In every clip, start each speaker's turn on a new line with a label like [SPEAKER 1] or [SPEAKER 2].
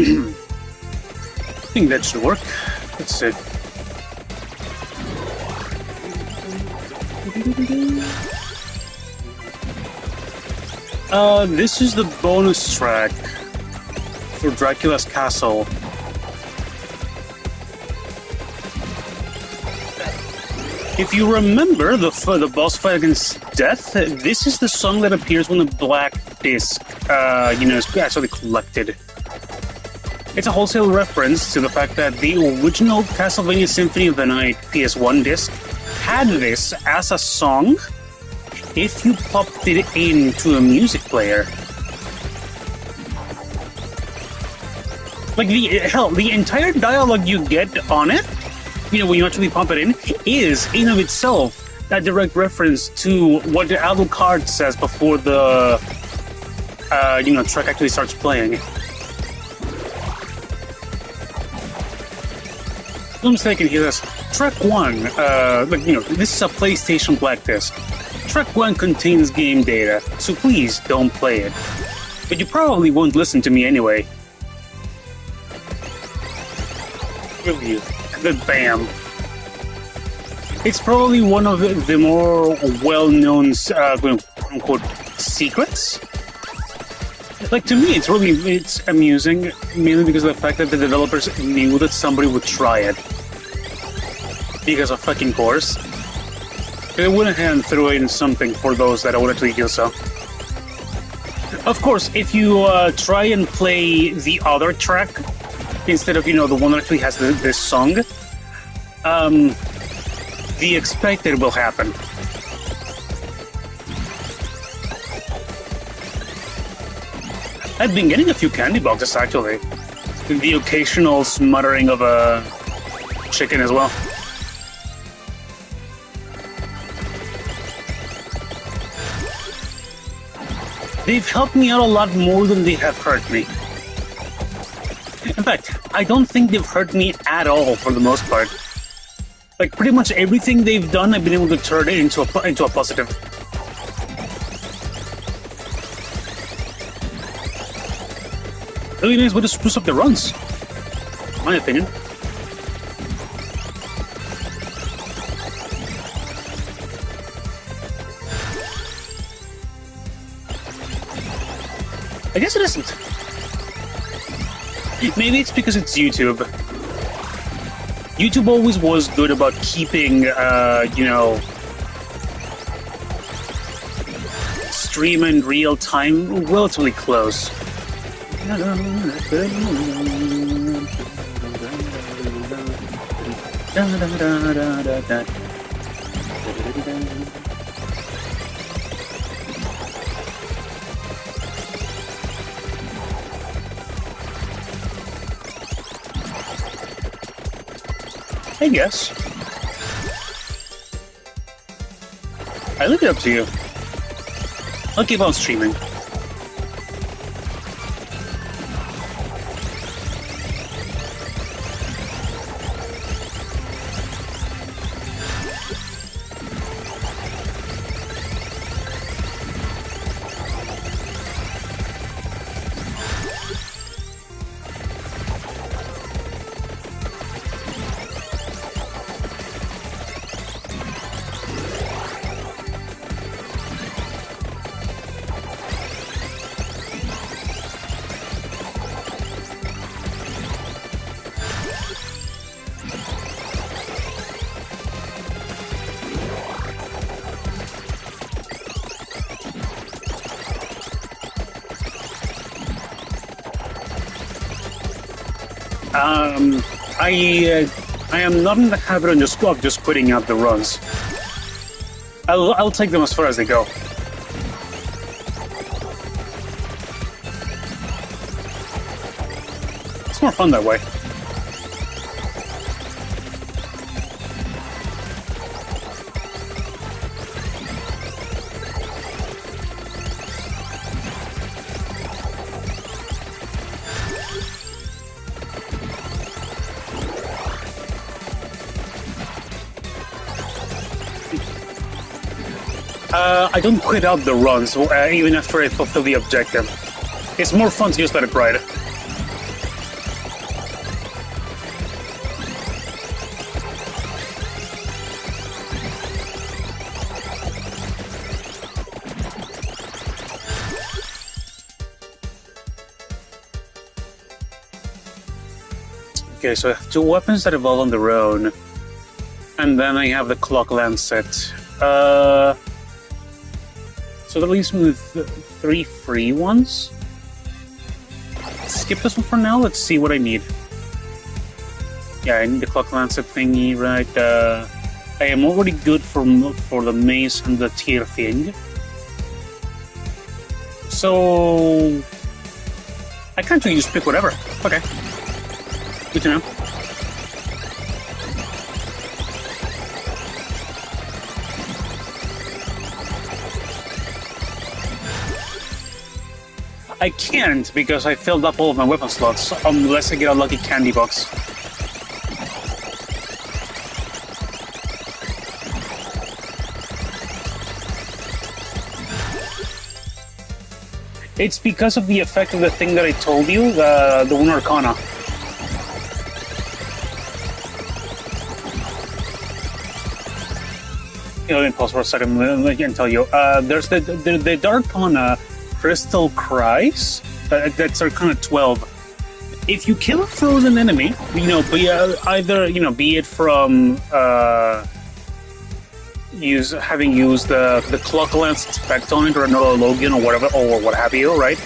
[SPEAKER 1] think that should work. Let's see. This is the bonus track for Dracula's Castle. If you remember the boss fight against Death, this is the song that appears when the black disc, is actually collected. It's a wholesale reference to the fact that the original Castlevania Symphony of the Night PS1 disc had this as a song if you popped it into a music player. Like, the entire dialogue you get on it, when you actually pump it in, is, in of itself, that direct reference to what the Alucard says before the, track actually starts playing. If I'm mistaken, he says, track 1, this is a PlayStation Black Disc. Track 1 contains game data, so please don't play it. But you probably won't listen to me anyway. Really, the BAM. It's probably one of the more well-known, quote-unquote, secrets. Like, to me, it's amusing, mainly because of the fact that the developers knew that somebody would try it. Because of fucking course. They went ahead and threw in something for those that would actually do so. Of course, if you try and play the other track, instead of, the one that actually has this song, the expected will happen. I've been getting a few candy boxes, actually. The occasional smuttering of a chicken as well. They've helped me out a lot more than they have hurt me. In fact, I don't think they've hurt me at all for the most part. Like, pretty much everything they've done, I've been able to turn it into a positive. Really nice way to spruce up the runs, in my opinion. I guess it isn't. Maybe it's because it's YouTube. YouTube always was good about keeping, stream and real time relatively close. I guess. I leave it up to you. I'll keep on streaming. I am not in the habit of just quitting out the runs. I'll take them as far as they go. It's more fun that way. I don't quit out the runs, even after I fulfill the objective. It's more fun to just let it ride. Okay, so I have two weapons that evolve on their own. And then I have the clock lancet. So that leaves me with three free ones. Skip this one for now. Let's see what I need. Yeah, I need the clock lancet thingy, right? I am already good for the mace and the tier thing. So I can't really just pick whatever. Okay. Good to know. I can't because I filled up all of my weapon slots, unless I get a lucky candy box. It's because of the effect of the thing that I told you, the One Arcana. Let me pause for a second. I can tell you. There's the Darkana Crystal Cries. That's Arcana 12. If you kill a frozen enemy, be it from having used the Clock Lance effect on it, or another Logan, or whatever, or what have you, right?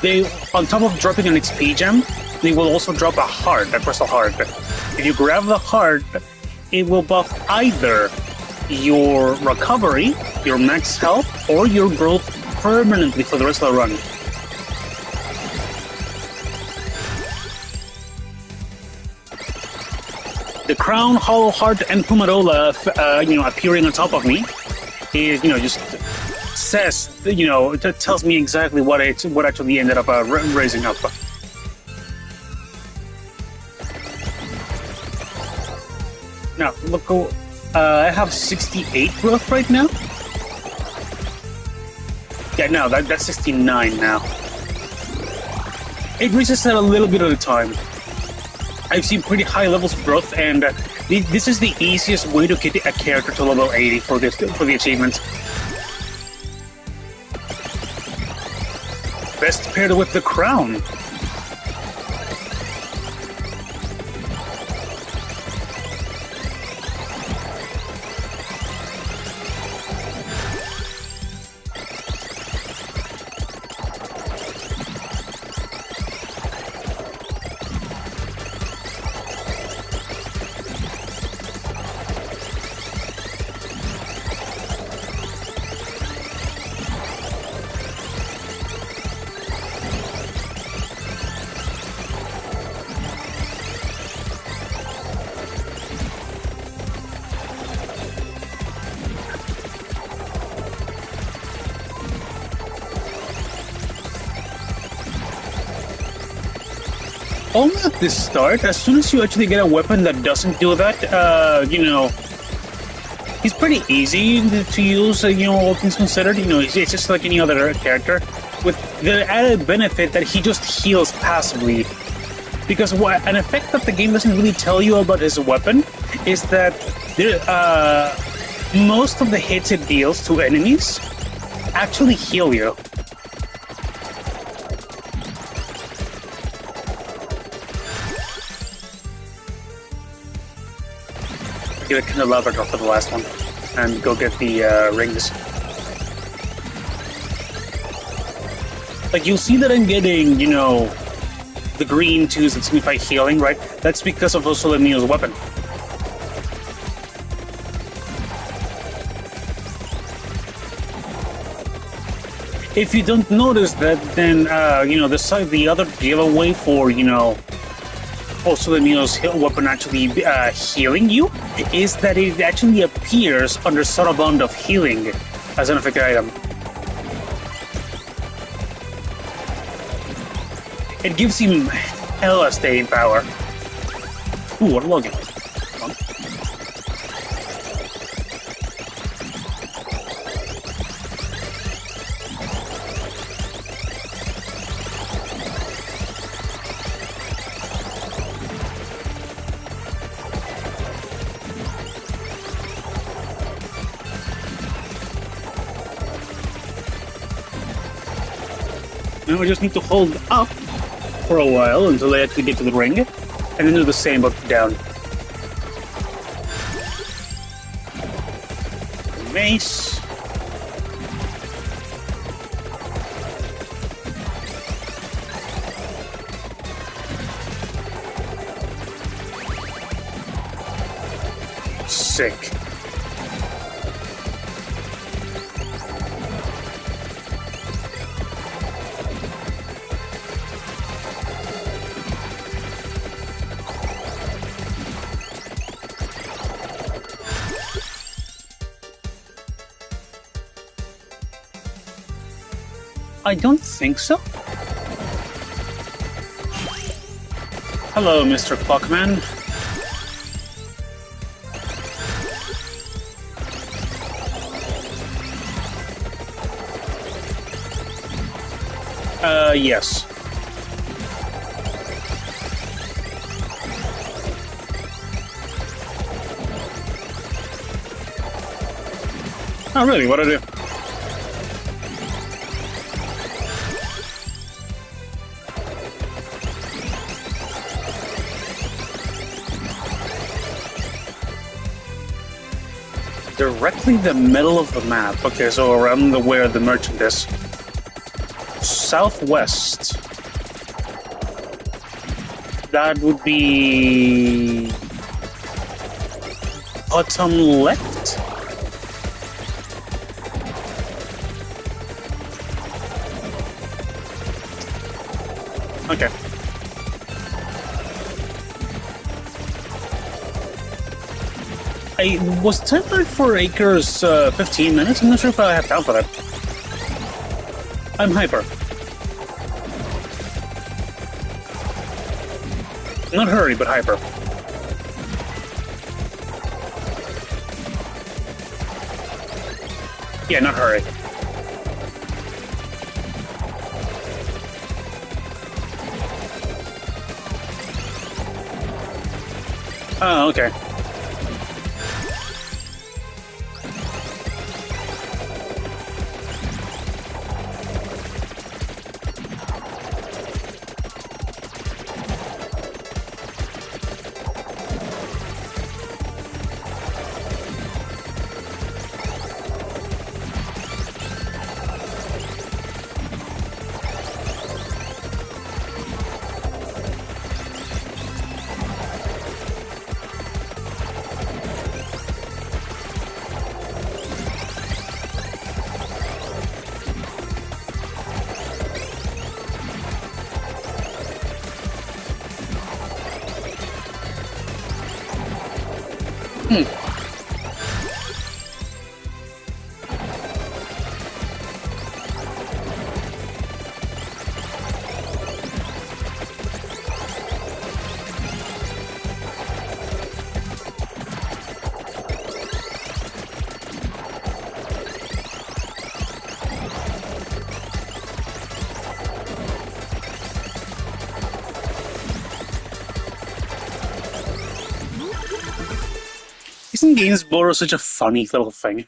[SPEAKER 1] They, on top of dropping an XP gem, they will also drop a heart, a crystal heart. If you grab the heart, it will buff either your recovery, your max health, or your growth permanently for the rest of the run. The Crown, Hollow Heart, and Pumarola, appearing on top of me, is, just says, it tells me exactly what actually ended up raising up. Now, look, I have 68 growth right now. Yeah, no, that's 69 now. It raises at a little bit at a time. I've seen pretty high levels of growth, and this is the easiest way to get a character to level 80 for the achievement. Best paired with the Crown. Only at the start, as soon as you actually get a weapon that doesn't do that, he's pretty easy to use, all things considered. It's just like any other character, with the added benefit that he just heals passively. Because an effect that the game doesn't really tell you about his weapon is that most of the hits it deals to enemies actually heal you. Give it Candelabra for the last one, and go get the rings. Like, you'll see that I'm getting, the green 2s that signify healing, right? That's because of also Leo's weapon. If you don't notice that, then, the other giveaway for, also Leo's weapon actually healing you is that it actually appears under subtle bond of healing as an effective item. It gives him hella staying power. Ooh, what a Logan. Now I just need to hold up for a while until I actually get to the ring. And then do the same but down. Mace. Sick. I don't think so. Hello, Mr. Clockman. Yes. Oh, really? What do I do? Directly the middle of the map. Okay, so around where the merchant is. Southwest. That would be bottom left? Okay. Was 10.4 acres 15 minutes? I'm not sure if I have time for that. I'm hyper. Not hurry, but hyper. Yeah, not hurry. Oh, okay. Isn't Gainsborough such a funny little thing?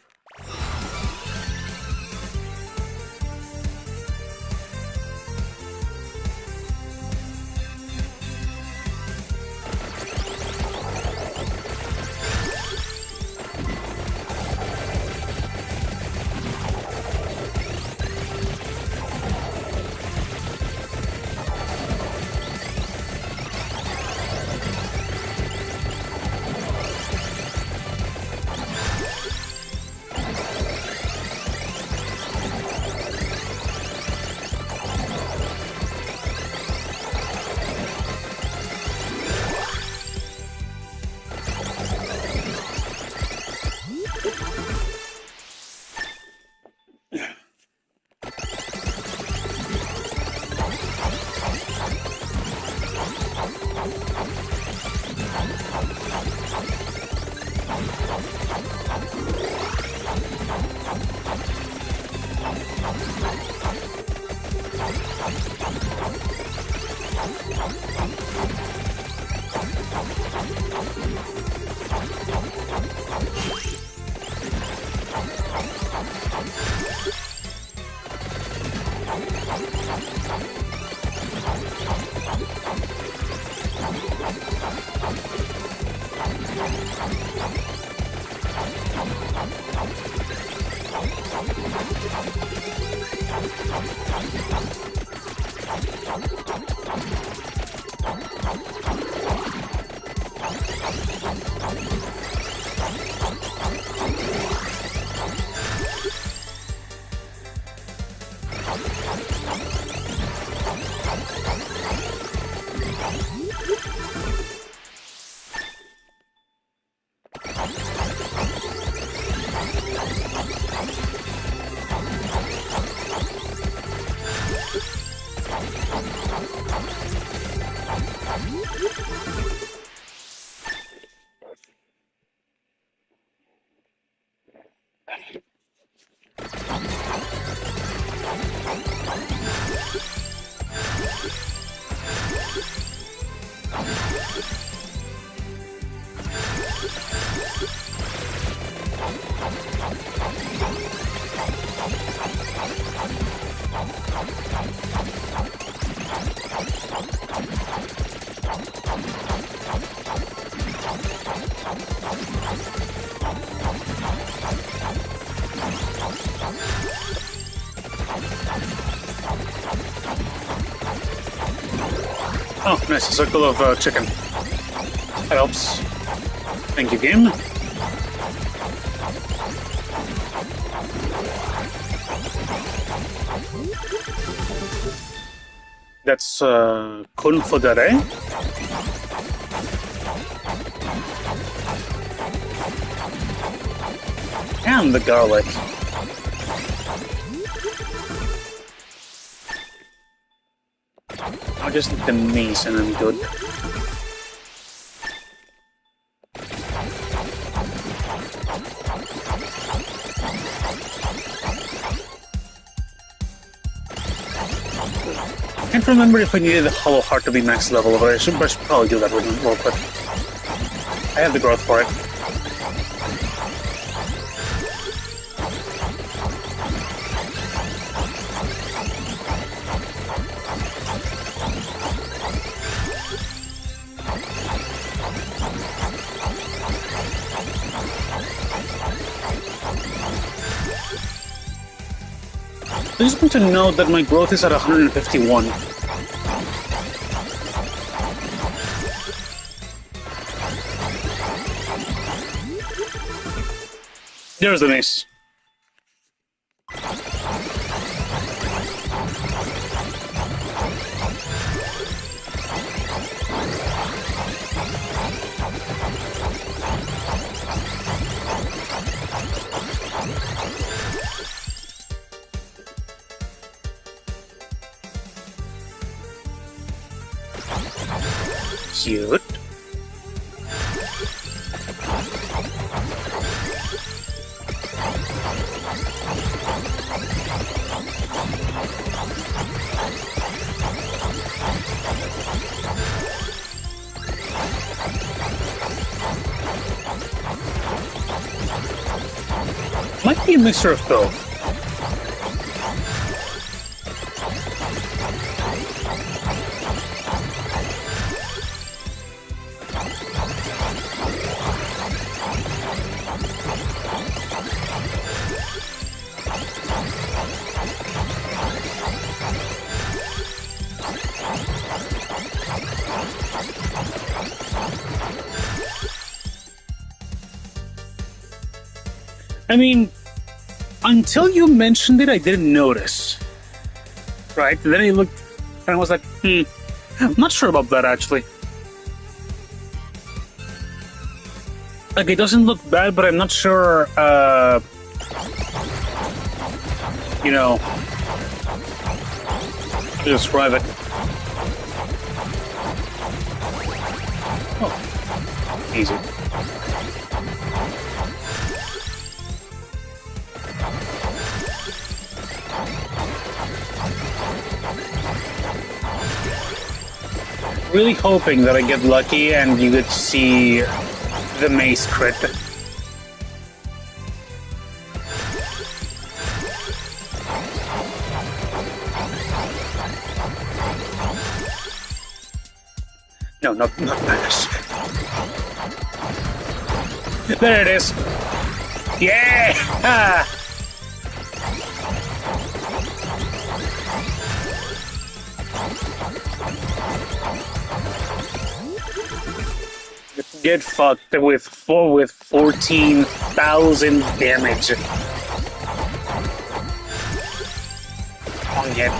[SPEAKER 1] Oh, nice. A circle of chicken. That helps. Thank you, game. That's tomfoolery. And the garlic. I'll just eat the mace and I'm good. I can't remember if I needed the hollow heart to be max level, but I should probably do that real quick. I have the growth for it. I just want to note that my growth is at 151. There's the mace. Cute. Might be a mixture of both. I mean, until you mentioned it, I didn't notice. Right? And then I looked and I was like, I'm not sure about that actually. Like, it doesn't look bad, but I'm not sure, you know, how to describe it. Oh, easy. Really hoping that I get lucky and you get to see the mace crit. No, not vanish. There it is. Yeah! Get fucked with 14,000 damage on it.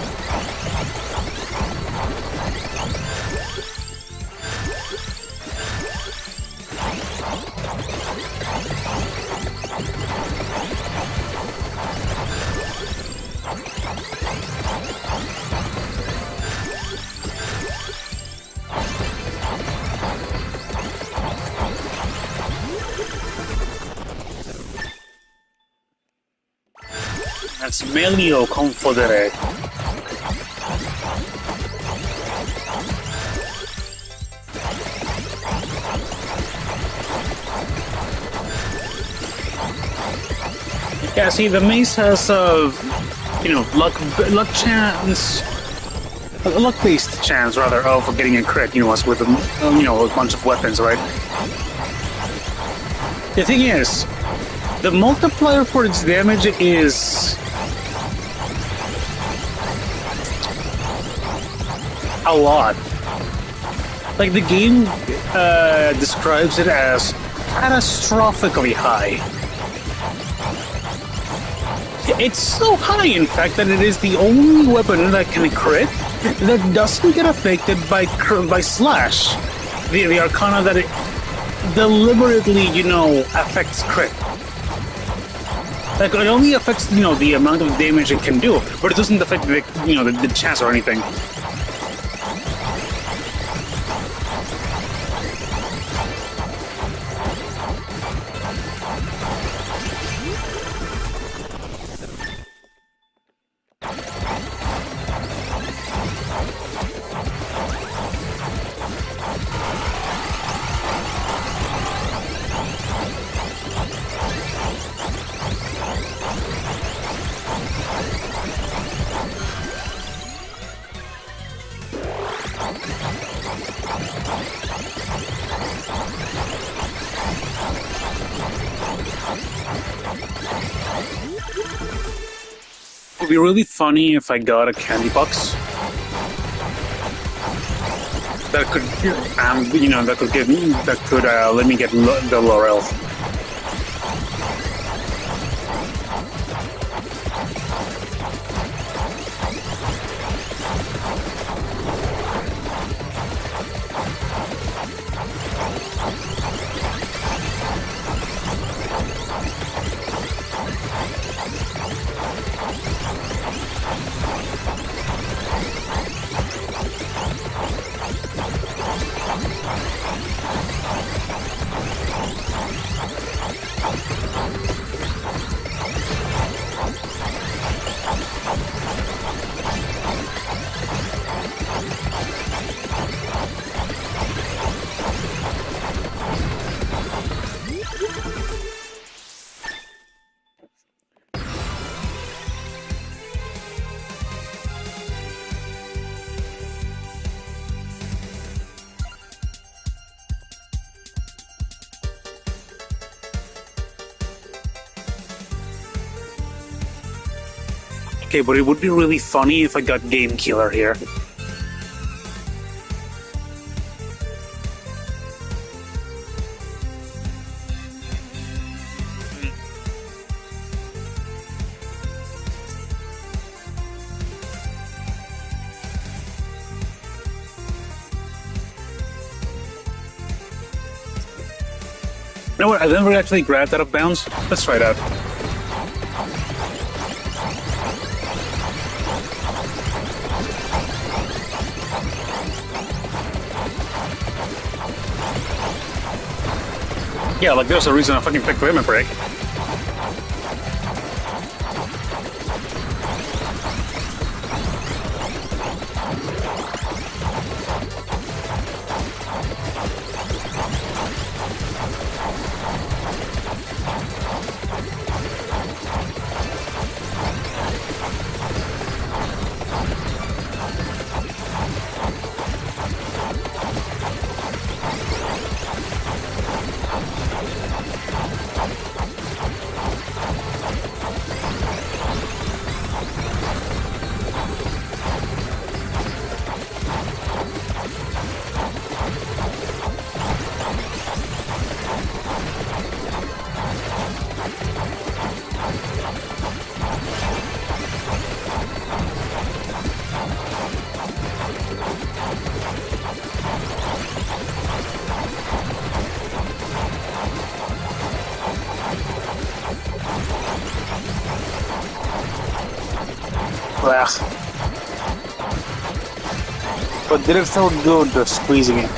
[SPEAKER 1] That's meglio confodere. Yeah, see, the mace has, you know, luck chance, luck-based chance, rather, of getting a crit, you know, as with, you know, a bunch of weapons, right? The thing is, the multiplier for its damage is a lot. Like the game describes it as catastrophically high. It's so high, in fact, that it is the only weapon that can crit that doesn't get affected by slash, the arcana that it deliberately, affects crit. Like it only affects, the amount of damage it can do, but it doesn't affect the chance or anything. It would be really funny if I got a candy box that could, let me get the Laurel. Okay, but it would be really funny if I got Game Killer here. You know what? I've never actually grabbed out of bounds. Let's try it out. Yeah, like there's a reason I fucking picked Limit Break. Ugh. But did it feel good just squeezing it?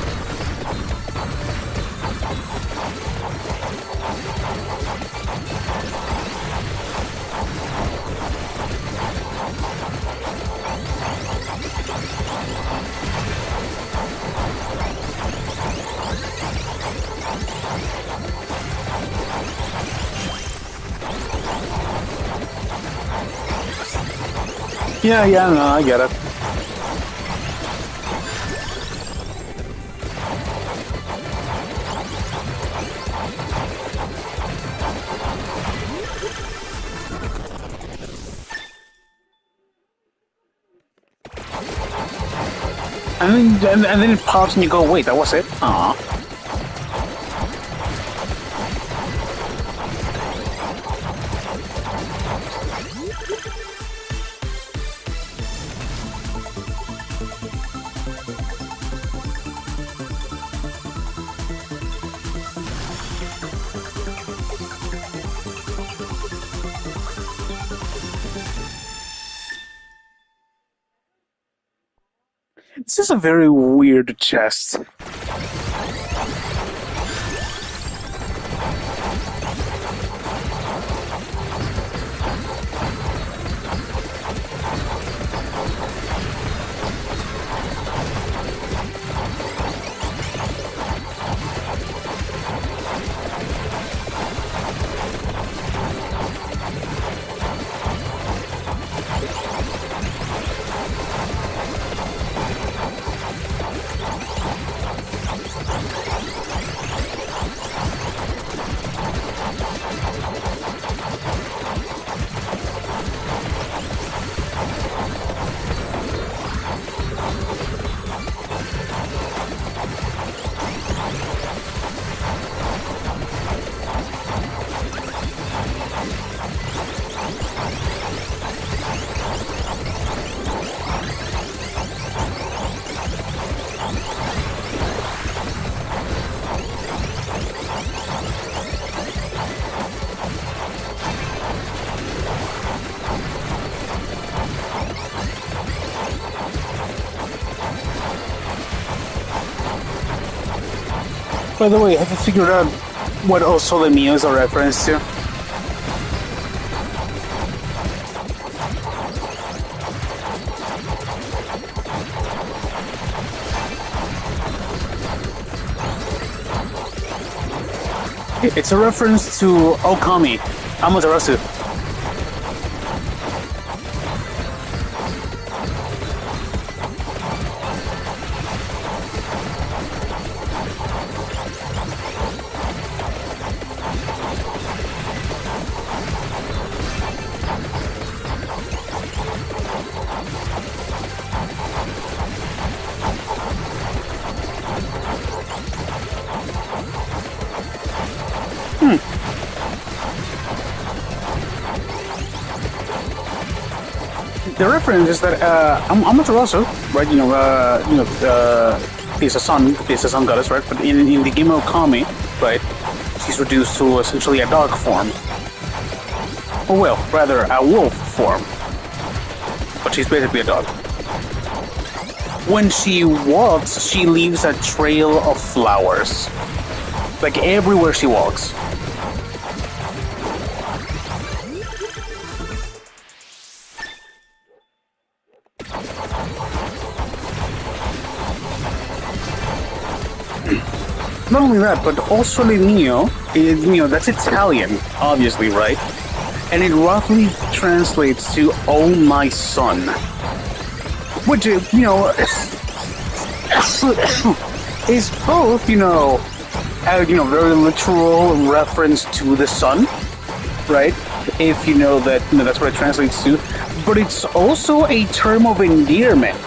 [SPEAKER 1] Yeah, no, I get it. and then it pops and you go, wait, that was it? Aw. This is a very weird chest. By the way, have you figured out what also the Mio is a reference to? It's a reference to Okami, Amaterasu. The reference is that Amaterasu, right? Is a sun goddess, right? But in the game of Kami, right, she's reduced to essentially a dog form, or well, rather a wolf form. But she's basically a dog. When she walks, she leaves a trail of flowers, like everywhere she walks. Not only that, but also the Neo, that's Italian, obviously, right? And it roughly translates to "Oh my son," which is both a very literal reference to the sun, right? If you know that that's what it translates to, but it's also a term of endearment.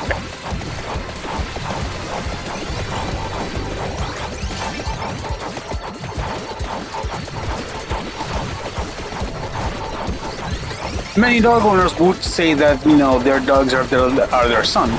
[SPEAKER 1] Many dog owners would say that their dogs are their son.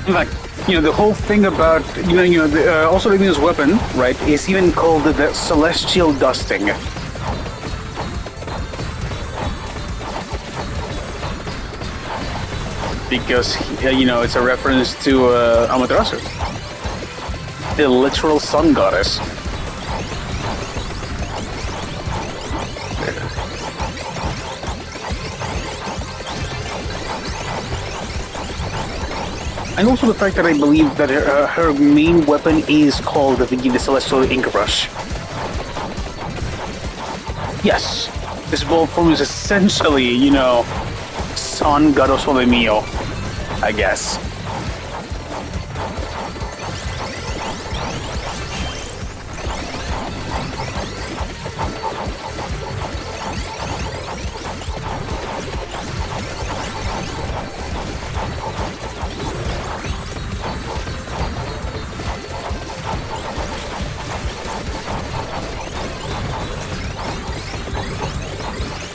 [SPEAKER 1] In fact, the whole thing about also the Neo's weapon, right, is even called the celestial dusting. Because it's a reference to Amaterasu, the literal sun goddess. And also the fact that I believe that her main weapon is called the Celestial Ink Brush. Yes, this ball form is essentially, on Gato Sole Mio, I guess.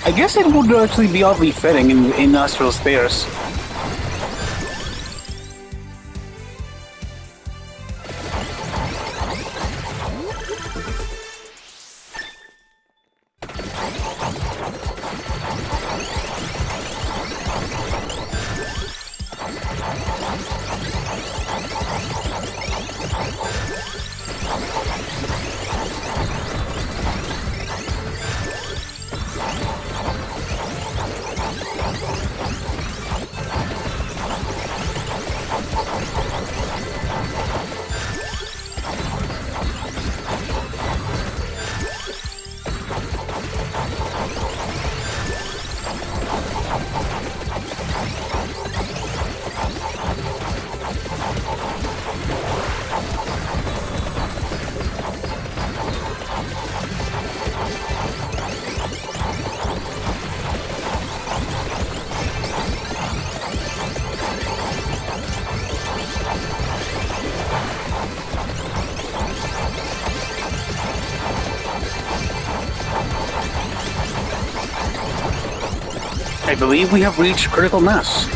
[SPEAKER 1] I guess it would actually be oddly fitting in Astral Stairs. I believe we have reached critical mass.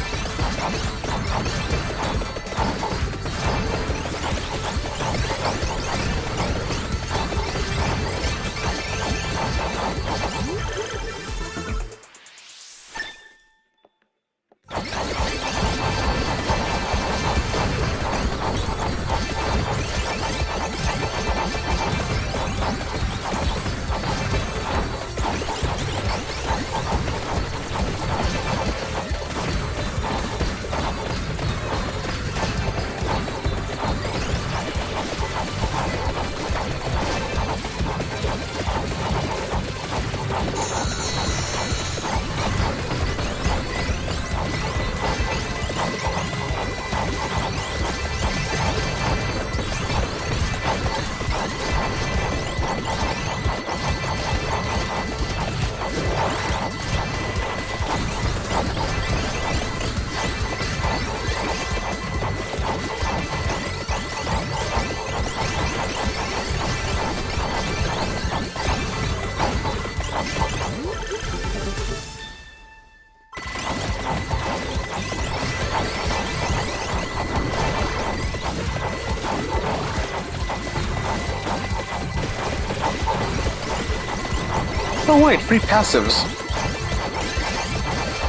[SPEAKER 1] Oh wait, free passives.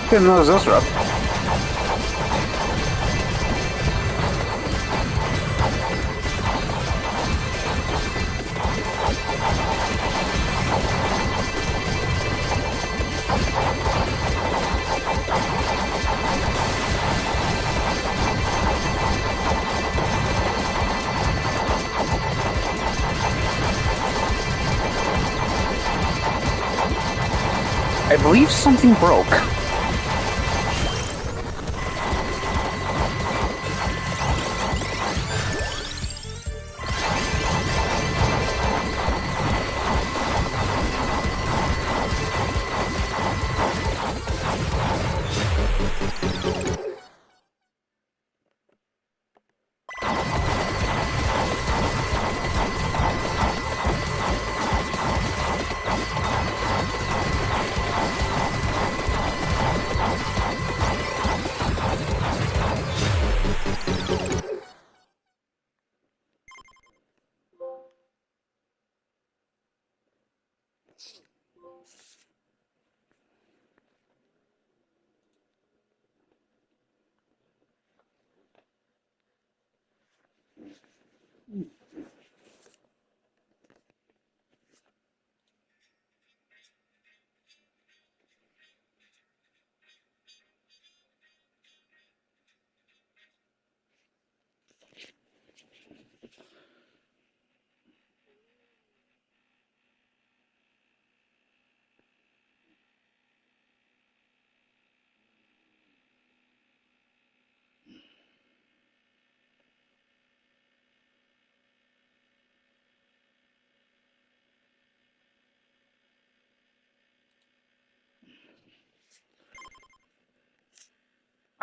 [SPEAKER 1] Didn't notice those were up. I believe something broke.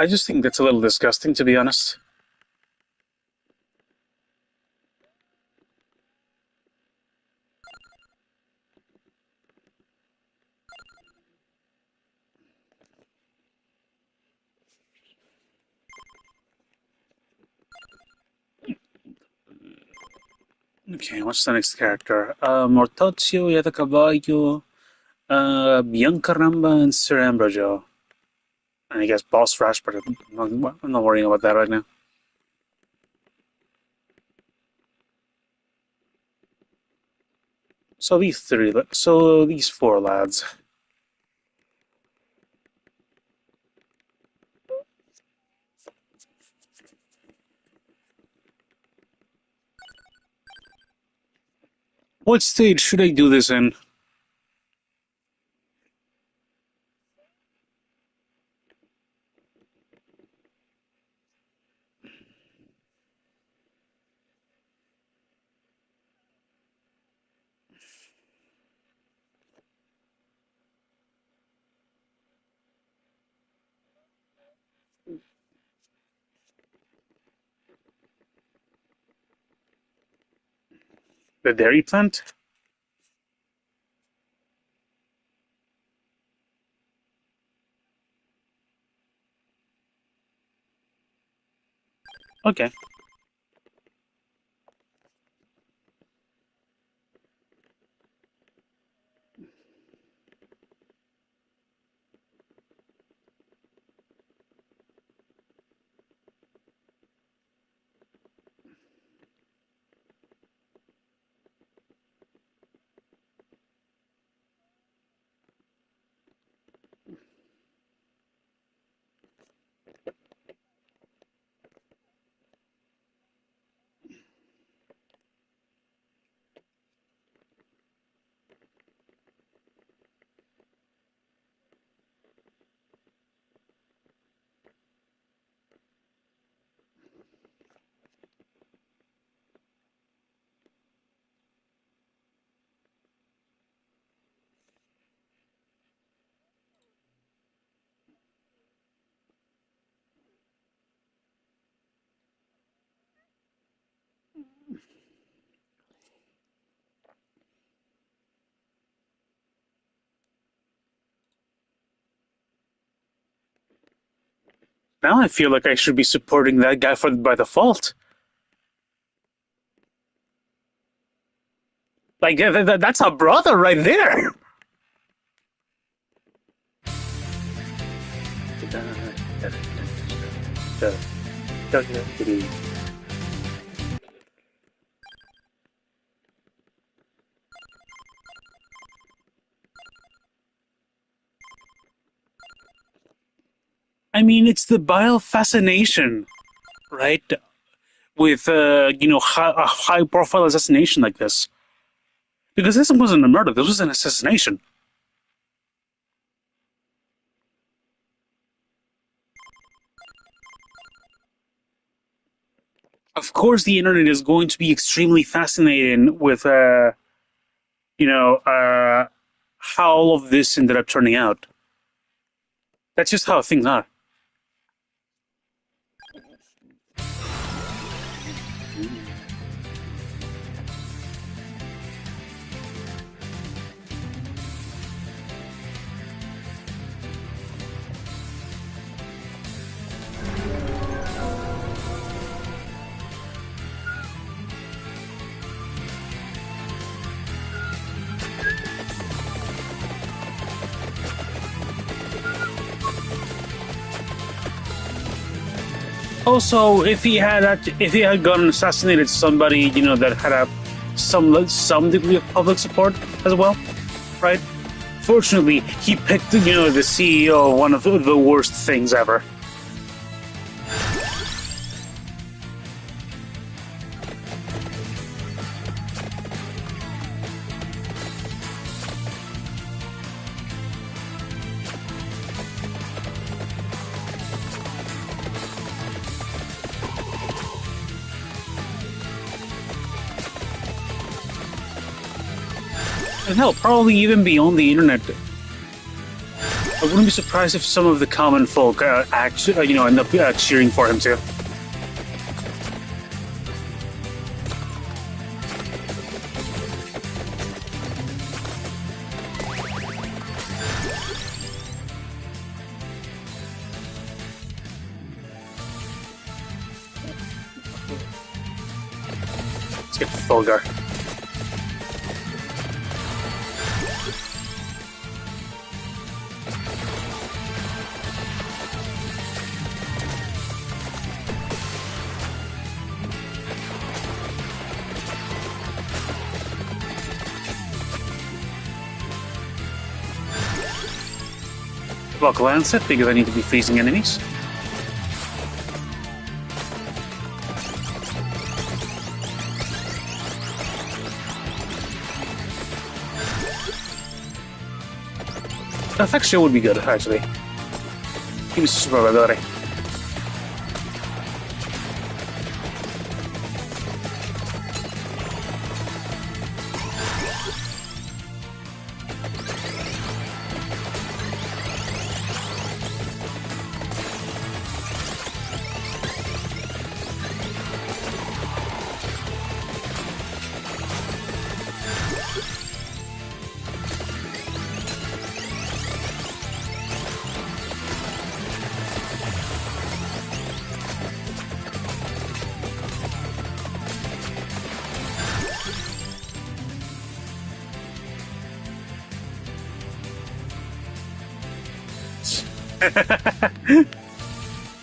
[SPEAKER 1] I just think that's a little disgusting, to be honest. Okay, what's the next character? Mortozio, Yeta Caballo, Biancaramba, and Sir Ambrogio. And I guess Boss Rush, but I'm not worrying about that right now. So these four lads. What stage should I do this in? The dairy plant? Okay. Now I feel like I should be supporting that guy by default. Like that's a brother right there. I mean, it's the bile fascination, right? With a high profile assassination like this, because this wasn't a murder. This was an assassination. Of course, the internet is going to be extremely fascinated with how all of this ended up turning out. That's just how things are. Also, if he had gone and assassinated somebody, that had some degree of public support as well, right? Fortunately, he picked, the CEO of one of the worst things ever. And hell, probably even beyond the internet. I wouldn't be surprised if some of the common folk actually, end up cheering for him too. Let's get Fulgar. Block Lancet because I need to be freezing enemies. Affection would be good, actually. Give me survivability.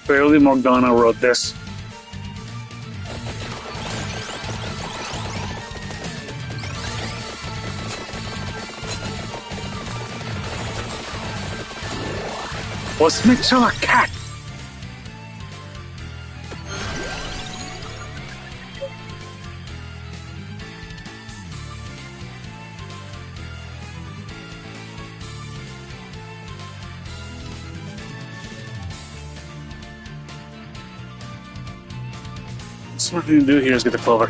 [SPEAKER 1] Clearly Morgana wrote this. Was Mitchell a cat? Smart thing to do here is get the clover.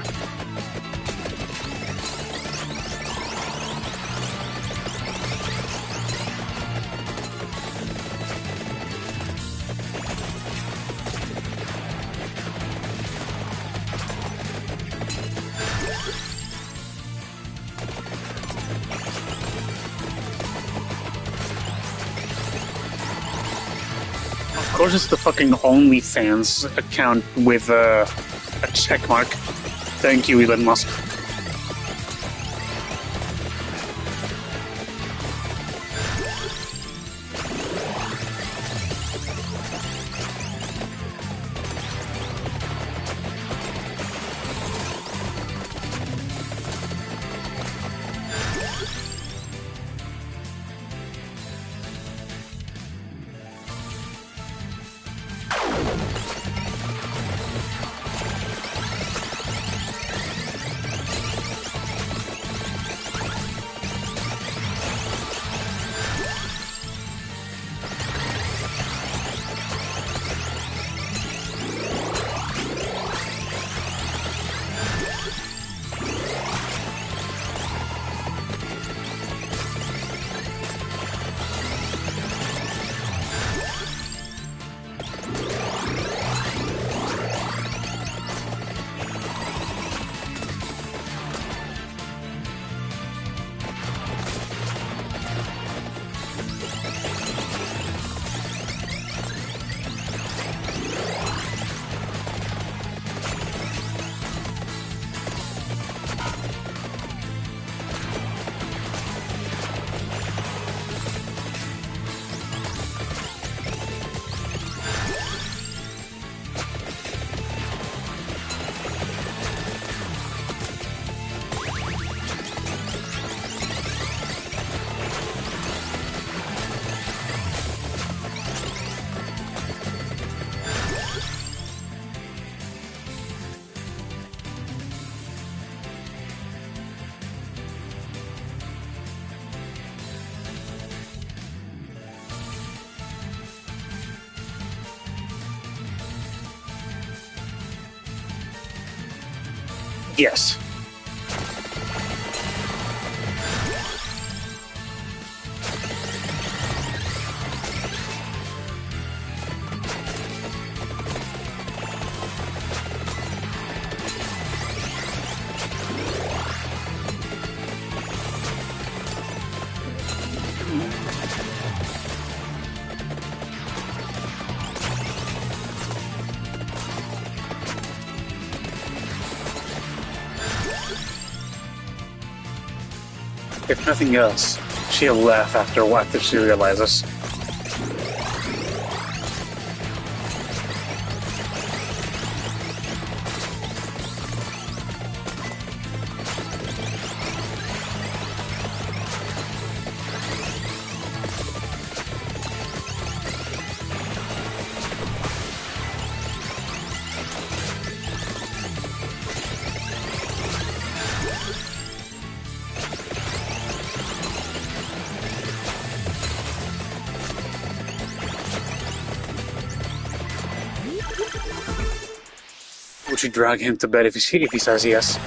[SPEAKER 1] Of course, it's the fucking OnlyFans account with a check mark. Thank you, Elon Musk. Yes. If nothing else, she'll laugh after she realizes. Would you drag him to bed if he says yes?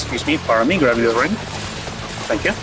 [SPEAKER 1] excuse me, pardon me, grab this ring. Thank you.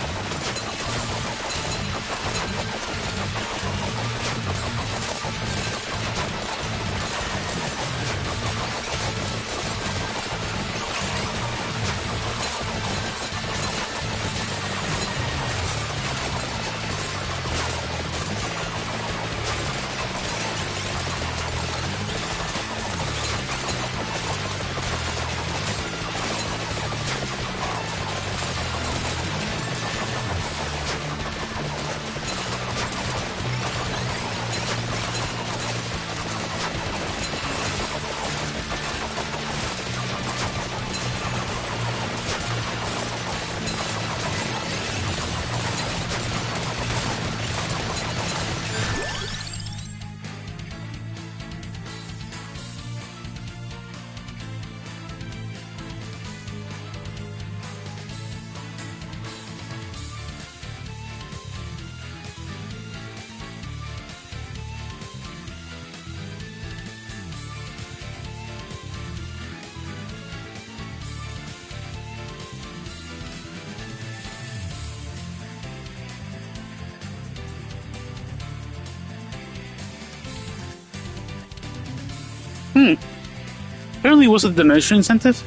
[SPEAKER 1] Apparently, was a donation incentive.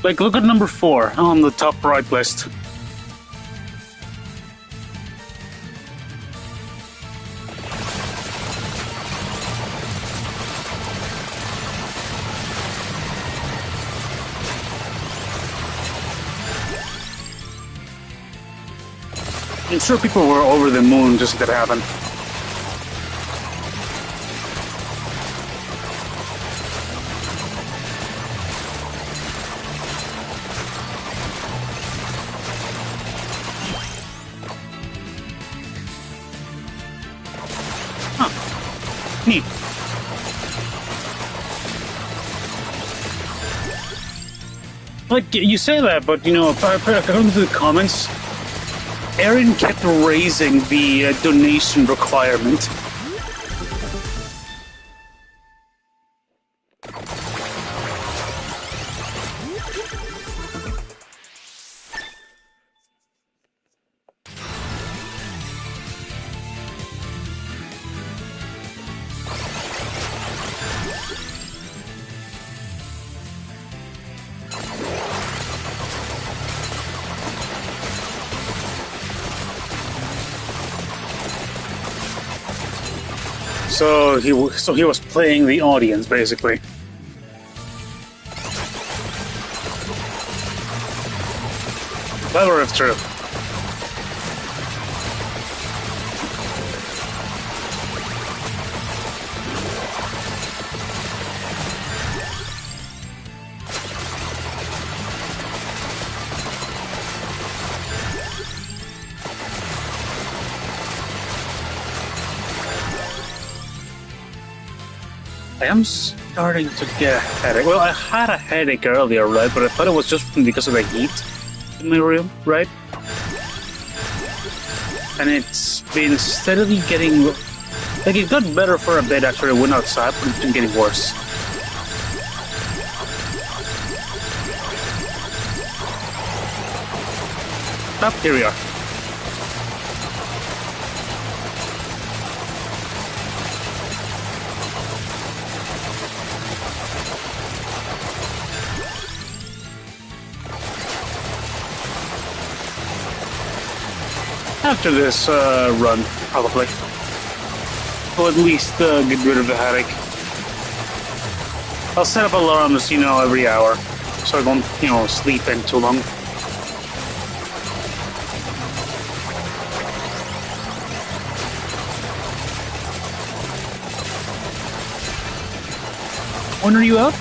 [SPEAKER 1] Like, look at number 4 on the top right list. I'm sure people were over the moon just to that happened. Neat. Like, you say that, but, you know, according to the comments, Aaron kept raising the donation requirement. So he was playing the audience, basically. Clever if true. I am starting to get a headache. Well, I had a headache earlier, right? But I thought it was just because of the heat in my room, right? And it's been steadily getting... Like, it got better for a bit after I went outside, but it's been getting worse. Up, here we are. After this run, probably. Or at least get rid of the headache. I'll set up alarms, you know, every hour, so I don't, you know, sleep in too long. When are you out?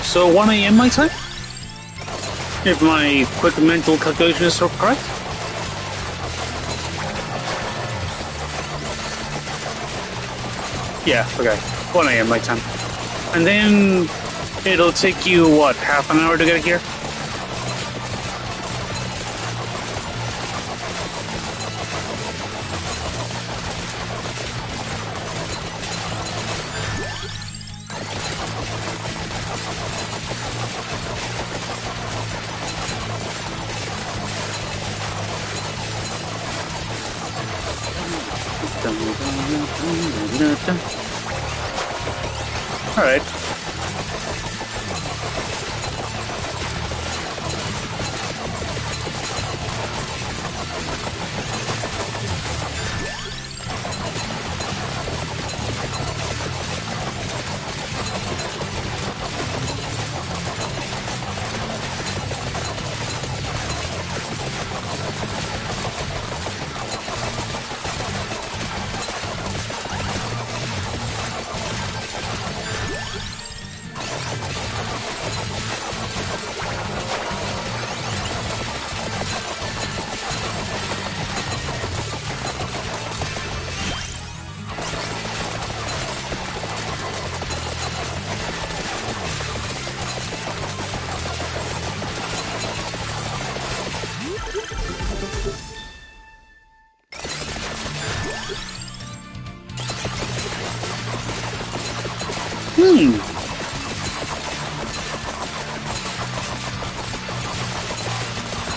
[SPEAKER 1] So 1 a.m. my time? If my quick mental calculations are correct? Yeah, okay. 1 a.m. my time. And then it'll take you, what, half an hour to get here? All right.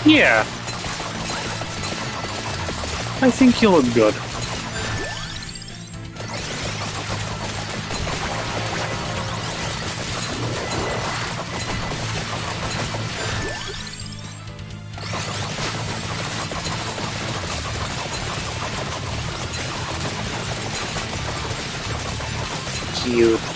[SPEAKER 1] Yeah. I think you look good. Cute.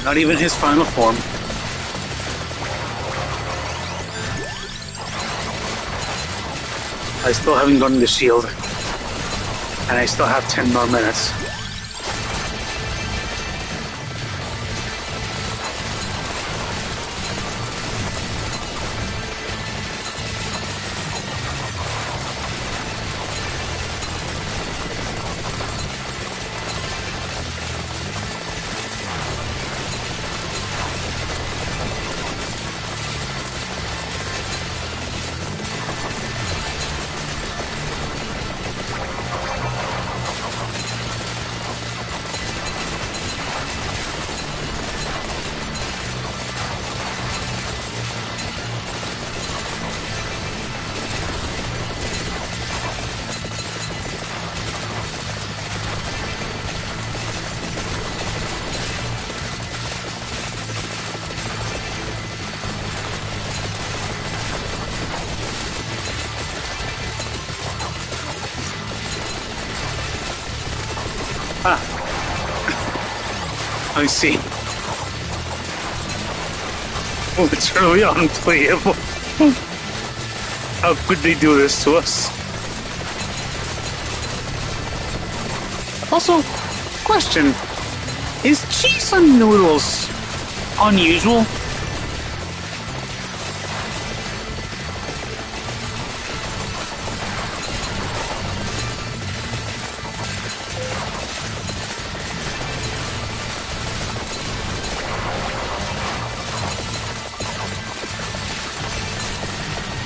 [SPEAKER 1] Not even his final form. I still haven't gotten the shield. And I still have 10 more minutes. I see. Literally unplayable. How could they do this to us? Also, question. Is cheese on noodles unusual?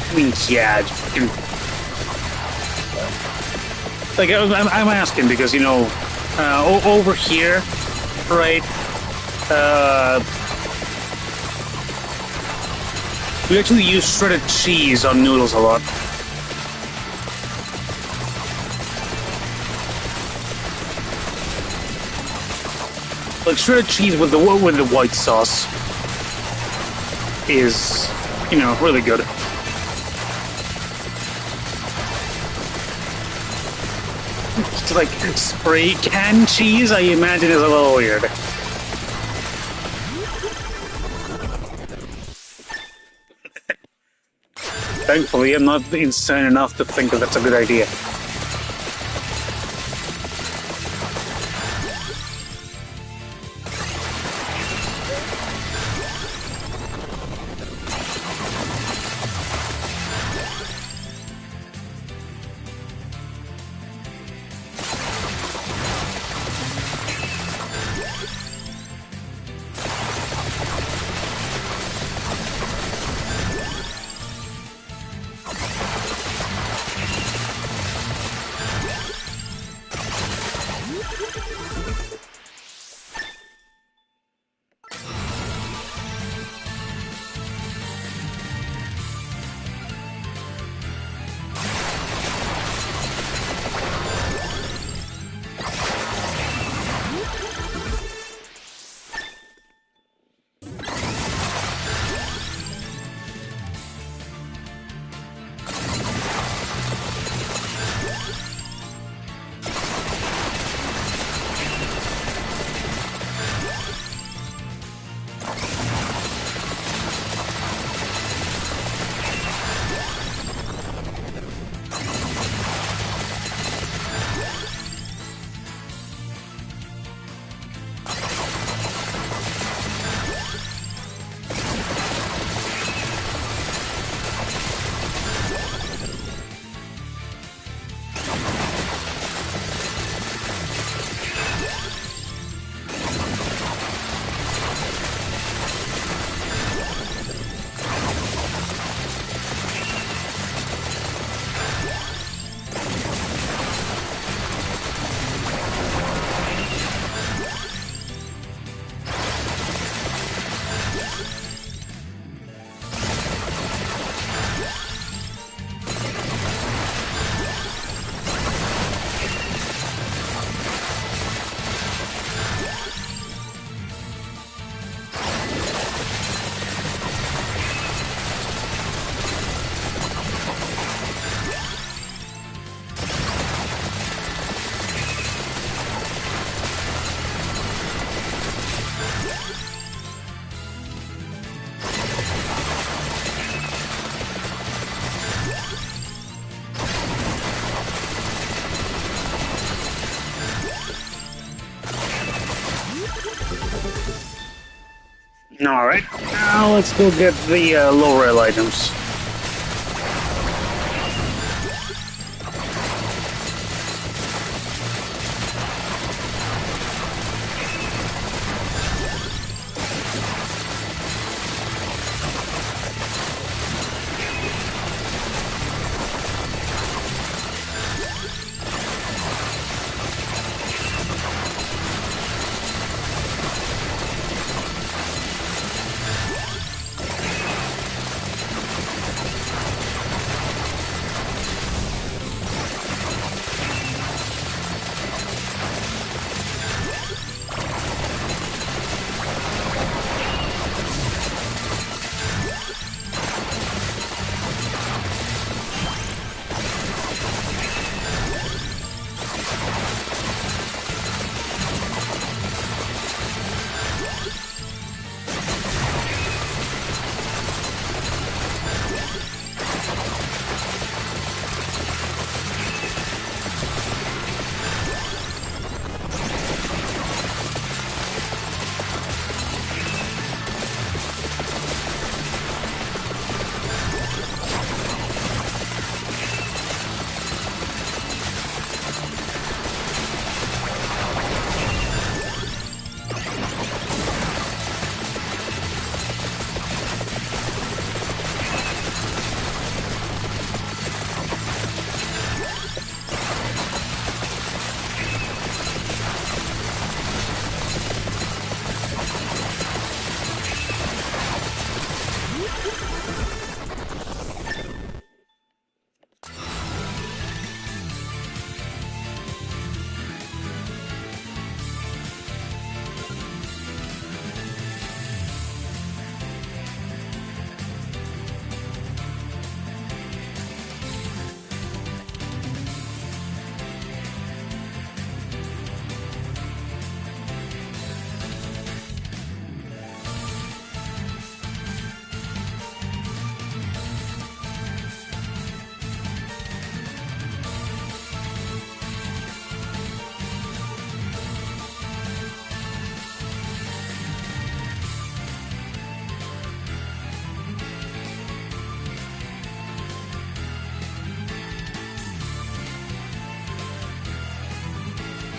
[SPEAKER 1] I mean, yeah, it's fucking... Like, I'm asking because, you know, over here, right, we actually use shredded cheese on noodles a lot. Like, shredded cheese with the white sauce is, you know, really good. Like spray can cheese, I imagine, is a little weird. Thankfully, I'm not insane enough to think that that's a good idea. Alright, now let's go get the low rail items.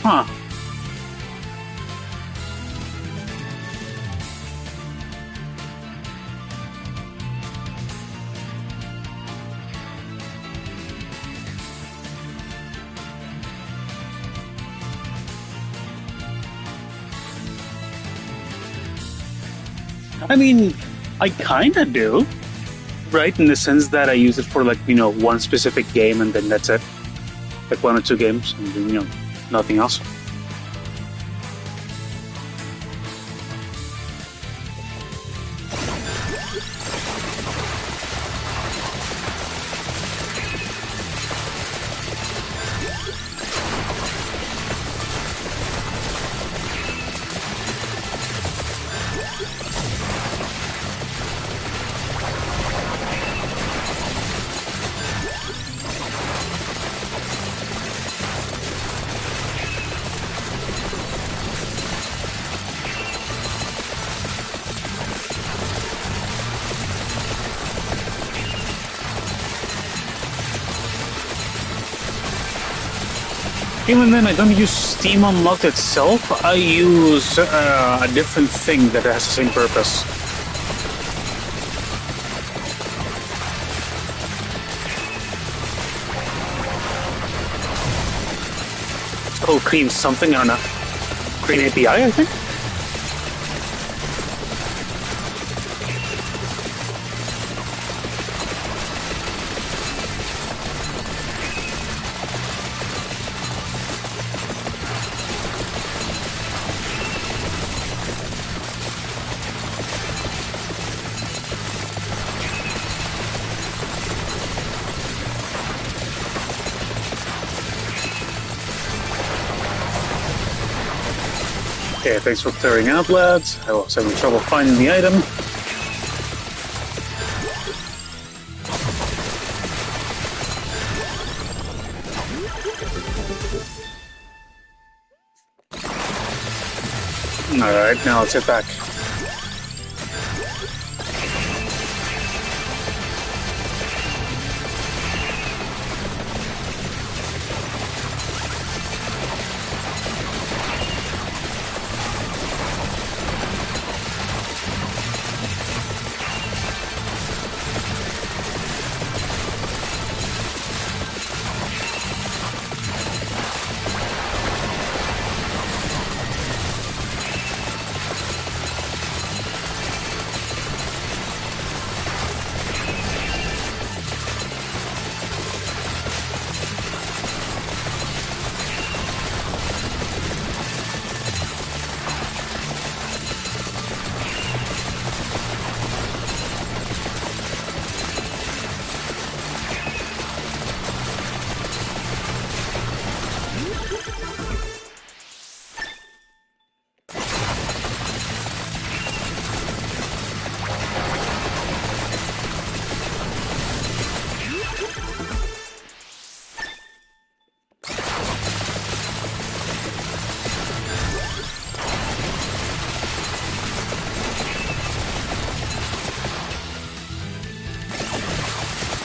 [SPEAKER 1] Huh. I mean, I kinda do, right? In the sense that I use it for like, one specific game and then that's it. Like one or two games and then, nothing else. Even then, I don't use Steam Unlocked itself. I use a different thing that has the same purpose. It's called Cream something, I don't know. Cream API, I think? Okay, thanks for clearing out, lads. I was having trouble finding the item. Alright, now let's get back.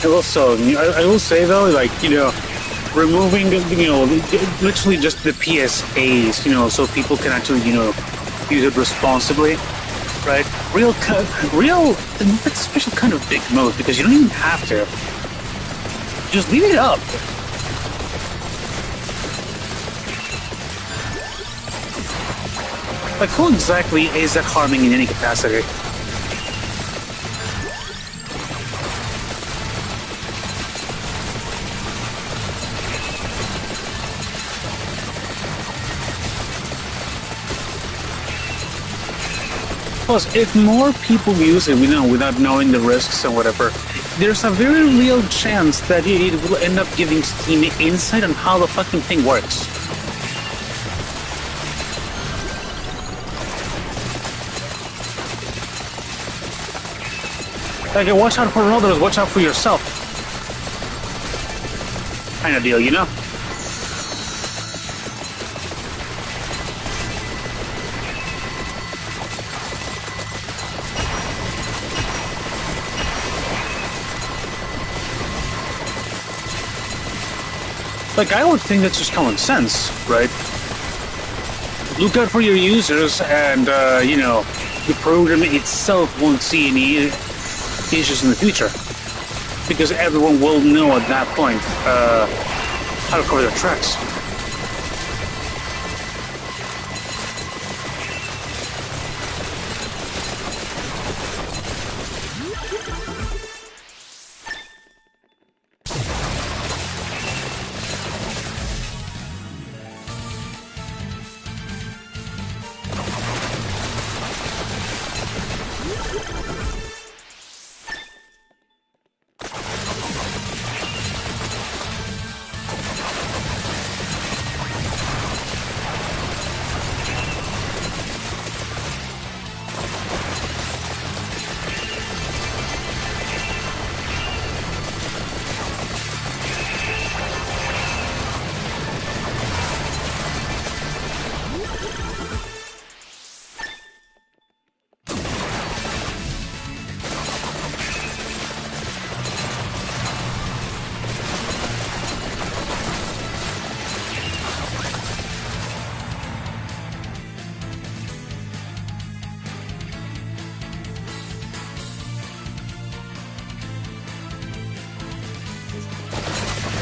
[SPEAKER 1] Also, I will say though, like, removing, literally just the PSAs, so people can actually, use it responsibly, right? That's a special kind of big mode because you don't even have to. Just leave it up. Like, who exactly is that harming in any capacity? Plus, if more people use it, without knowing the risks and whatever, there's a very real chance that it will end up giving Steam insight on how the fucking thing works. Like, watch out for others, watch out for yourself. Kind of deal, Like, I would think that's just common sense, right? look out for your users, and the program itself won't see any issues in the future because everyone will know at that point how to cover their tracks.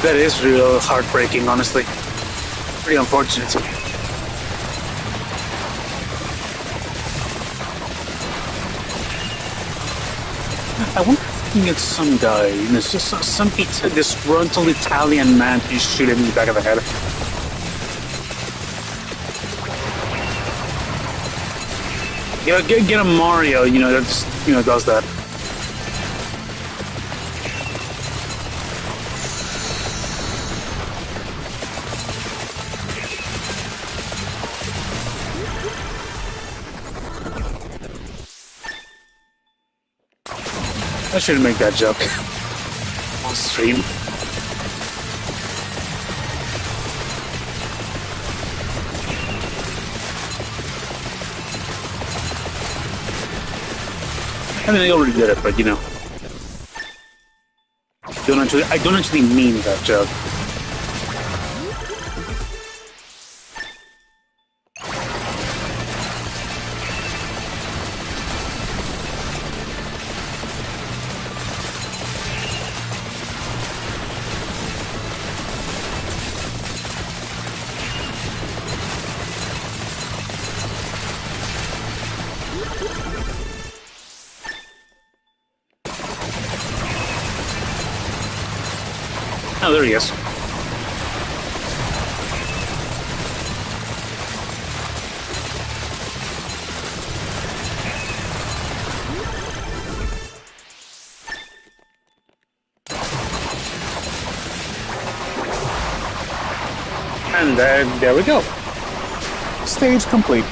[SPEAKER 1] That is real heartbreaking, honestly. Pretty unfortunate. I wonder if we can get some guy, it's just some disgruntled Italian man to shoot him in the back of the head. Get a Mario, that just, does that. I shouldn't make that joke on stream. I mean, I already did it, but I don't actually mean that joke. Oh, there he is. And there we go. Stage complete.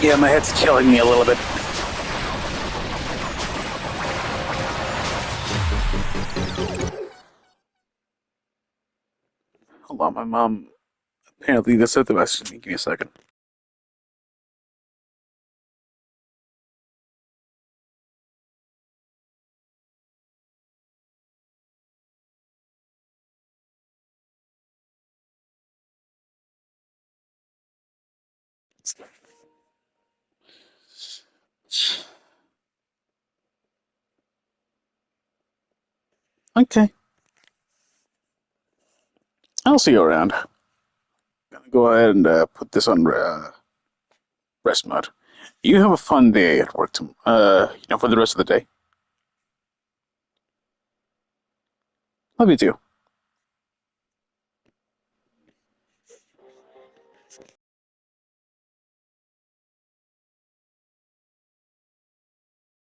[SPEAKER 1] Yeah, my head's killing me a little bit. Hold on, my mom apparently just sent the message to me. Give me a second. Okay. I'll see you around. Gonna go ahead and put this on rest mode. You have a fun day at work, for the rest of the day. Love you too.